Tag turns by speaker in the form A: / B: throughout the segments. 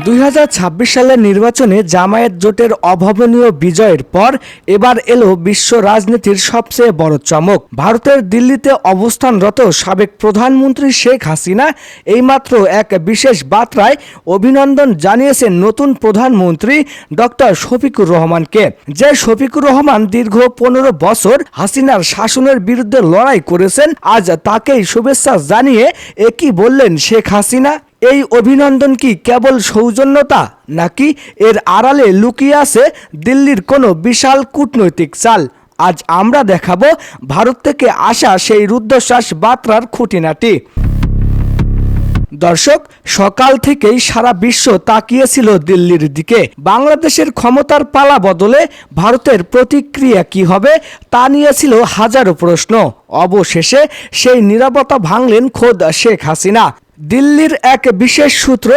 A: 2026 সালের নির্বাচনে জামায়াত জোটের অভাবনীয় বিজয়ের পর এবার এলো বিশ্ব রাজনীতির সবচেয়ে বড় চমক। ভারতের দিল্লিতে অবস্থানরত সাবেক প্রধানমন্ত্রী শেখ হাসিনা এইমাত্র এক বিশেষ বার্তায় অভিনন্দন জানিয়েছেন নতুন প্রধানমন্ত্রী ডক্টর শফিকুর রহমানকে। যে শফিকুর রহমান দীর্ঘ 15 বছর হাসিনার শাসনের বিরুদ্ধে লড়াই করেছেন, আজ তাকেই শুভেচ্ছা জানিয়ে একই বললেন শেখ হাসিনা। এই অভিনন্দন কি কেবল সৌজন্যতা, নাকি এর আড়ালে লুকিয়ে আছে দিল্লির কোনো বিশাল কূটনৈতিক চাল? আজ আমরা দেখাবো ভারত থেকে আসা সেই রুদ্ধশ্বাস বার্তার খুঁটিনাটি। দর্শক, সকাল থেকেই সারা বিশ্ব তাকিয়েছিল দিল্লির দিকে। বাংলাদেশের ক্ষমতার পালা বদলে ভারতের প্রতিক্রিয়া কি হবে তা নিয়ে ছিল হাজারো প্রশ্ন। অবশেষে সেই নীরবতা ভাঙলেন খোদ শেখ হাসিনা। দিল্লির এক বিশেষ সূত্র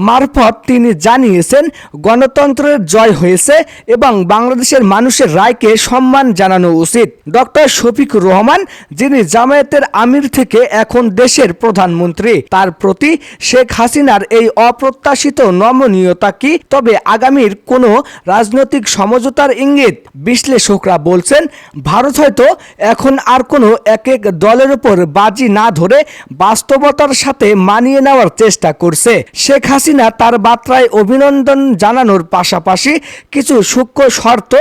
A: মারফত তিনি জানিয়েছেন, গণতন্ত্রের জয় হয়েছে এবং বাংলাদেশের মানুষের রায়কে সম্মান জানানো উচিত। ডক্টর শফিকুর রহমান, যিনি জামায়াতের আমির থেকে এখন দেশের প্রধানমন্ত্রী, তার প্রতি শেখ হাসিনার এই অপ্রত্যাশিত নমনীয়তা কি তবে আগামীর কোনো রাজনৈতিক সমঝোতার ইঙ্গিত? বিশ্লেষকরা বলছেন, ভারত হয়তো এখন আর কোনো এক দলের উপর বাজি না ধরে বাস্তবতার সাথে মানিয়ে নেওয়ার চেষ্টা করছে। শেখ হাসিনা তার বার্তায় অভিনন্দন জানানোর পাশাপাশি কিছু সূক্ষ্ম শর্ত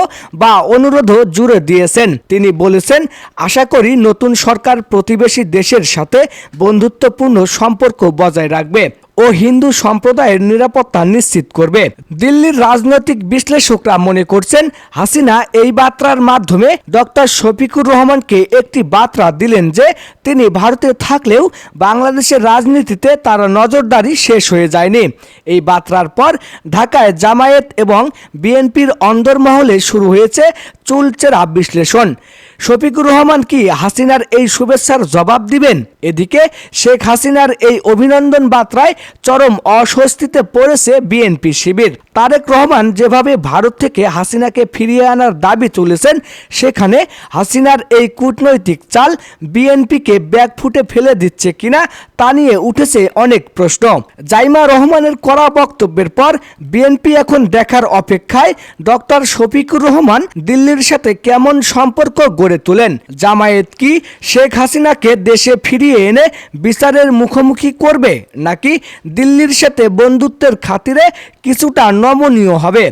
A: বা অনুরোধও জুড়ে দিয়েছেন। তিনি বলেছেন, আশা করি নতুন সরকার প্রতিবেশী দেশের সাথে বন্ধুত্বপূর্ণ সম্পর্ক বজায় রাখবে ও হিন্দু সম্প্রদায়ের নিরাপত্তা নিশ্চিত করবে। দিল্লির রাজনৈতিক বিশ্লেষকরা মনে করছেন, হাসিনা এই বার্তার মাধ্যমে ডক্টর শফিকুর রহমানকে একটি বার্তা দিলেন যে তিনি ভারতে থাকলেও বাংলাদেশের রাজনীতিতে তার নজরদারি শেষ হয়ে যায়নি। এই বার্তার পর ঢাকায় জামায়াত এবং বিএনপির অন্দরমহলে শুরু হয়েছে চুলচেরা বিশ্লেষণ। শফিকুর রহমান কি হাসিনার এই শুভেচ্ছার জবাব দিবেন? এদিকে শেখ হাসিনার এই অভিনন্দন বার্তায় চরম অস্বস্তিতে পড়েছে বিএনপি শিবির। তারেক রহমান যেভাবে ভারত থেকে হাসিনাকে ফিরিয়ে আনার দাবি তুলেছেন, সেখানে হাসিনার এই কূটনৈতিক চাল বিএনপিকে ব্যাকফুটে ফেলে দিচ্ছে কিনা তা নিয়ে উঠেছে অনেক প্রশ্ন। জাইমা রহমানের কড়া বক্তব্যের পর বিএনপি এখন দেখার অপেক্ষায় ডক্টর শফিকুর রহমান দিল্লির সাথে কেমন সম্পর্ক গড়ে তোলেন। জামায়াত কি শেখ হাসিনাকে দেশে ফিরিয়ে এনে বিচারের মুখোমুখি করবে, নাকি দিল্লির সাথে বন্ধুত্বের খাতিরে কিছুটা নমনীয় হবে?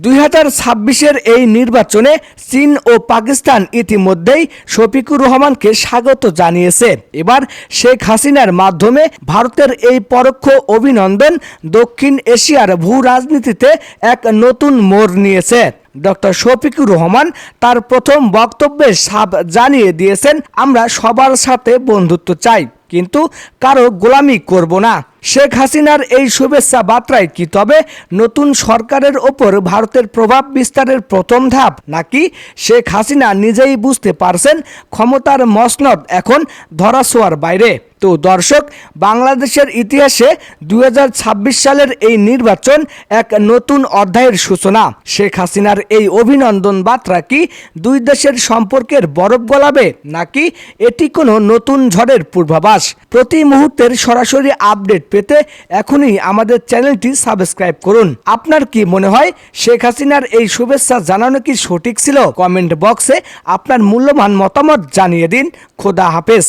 A: 2026-এর এই নির্বাচনে চীন ও পাকিস্তান ইতিমধ্যেই শফিকুর রহমানকে স্বাগত জানিয়েছে। এবার শেখ হাসিনার মাধ্যমে ভারতের এই পরোক্ষ অভিনন্দন দক্ষিণ এশিয়ার ভূ রাজনীতিতে এক নতুন মোড় নিয়েছে। ডক্টর শফিকুর রহমান তার প্রথম বক্তব্যে সাফ জানিয়ে দিয়েছেন, আমরা সবার সাথে বন্ধুত্ব চাই, কিন্তু কারো গোলামি করব না। শেখ হাসিনার এই শুভেচ্ছা বার্তায় কি তবে নতুন সরকারের ওপর ভারতের প্রভাব বিস্তারের প্রথম ধাপ, নাকি শেখ হাসিনা নিজেই বুঝতে পারছেন ক্ষমতার মসনদ এখন ধরাছোঁয়ার বাইরে? তো দর্শক, বাংলাদেশের ইতিহাসে 2026 সালের এই নির্বাচন এক নতুন অধ্যায়ের সূচনা। শেখ হাসিনার এই অভিনন্দন বার্তা কি দুই দেশের সম্পর্কের বরফ গলাবে, নাকি এটি কোনো নতুন ঝড়ের পূর্বাভাস? প্রতি মুহূর্তের সরাসরি আপডেট পেতে এখনই আমাদের চ্যানেলটি সাবস্ক্রাইব করুন। আপনার কি মনে হয়, শেখ হাসিনার এই শুভেচ্ছা জানানো কি সঠিক ছিল? কমেন্ট বক্সে আপনার মূল্যবান মতামত জানিয়ে দিন। খোদা হাফেজ।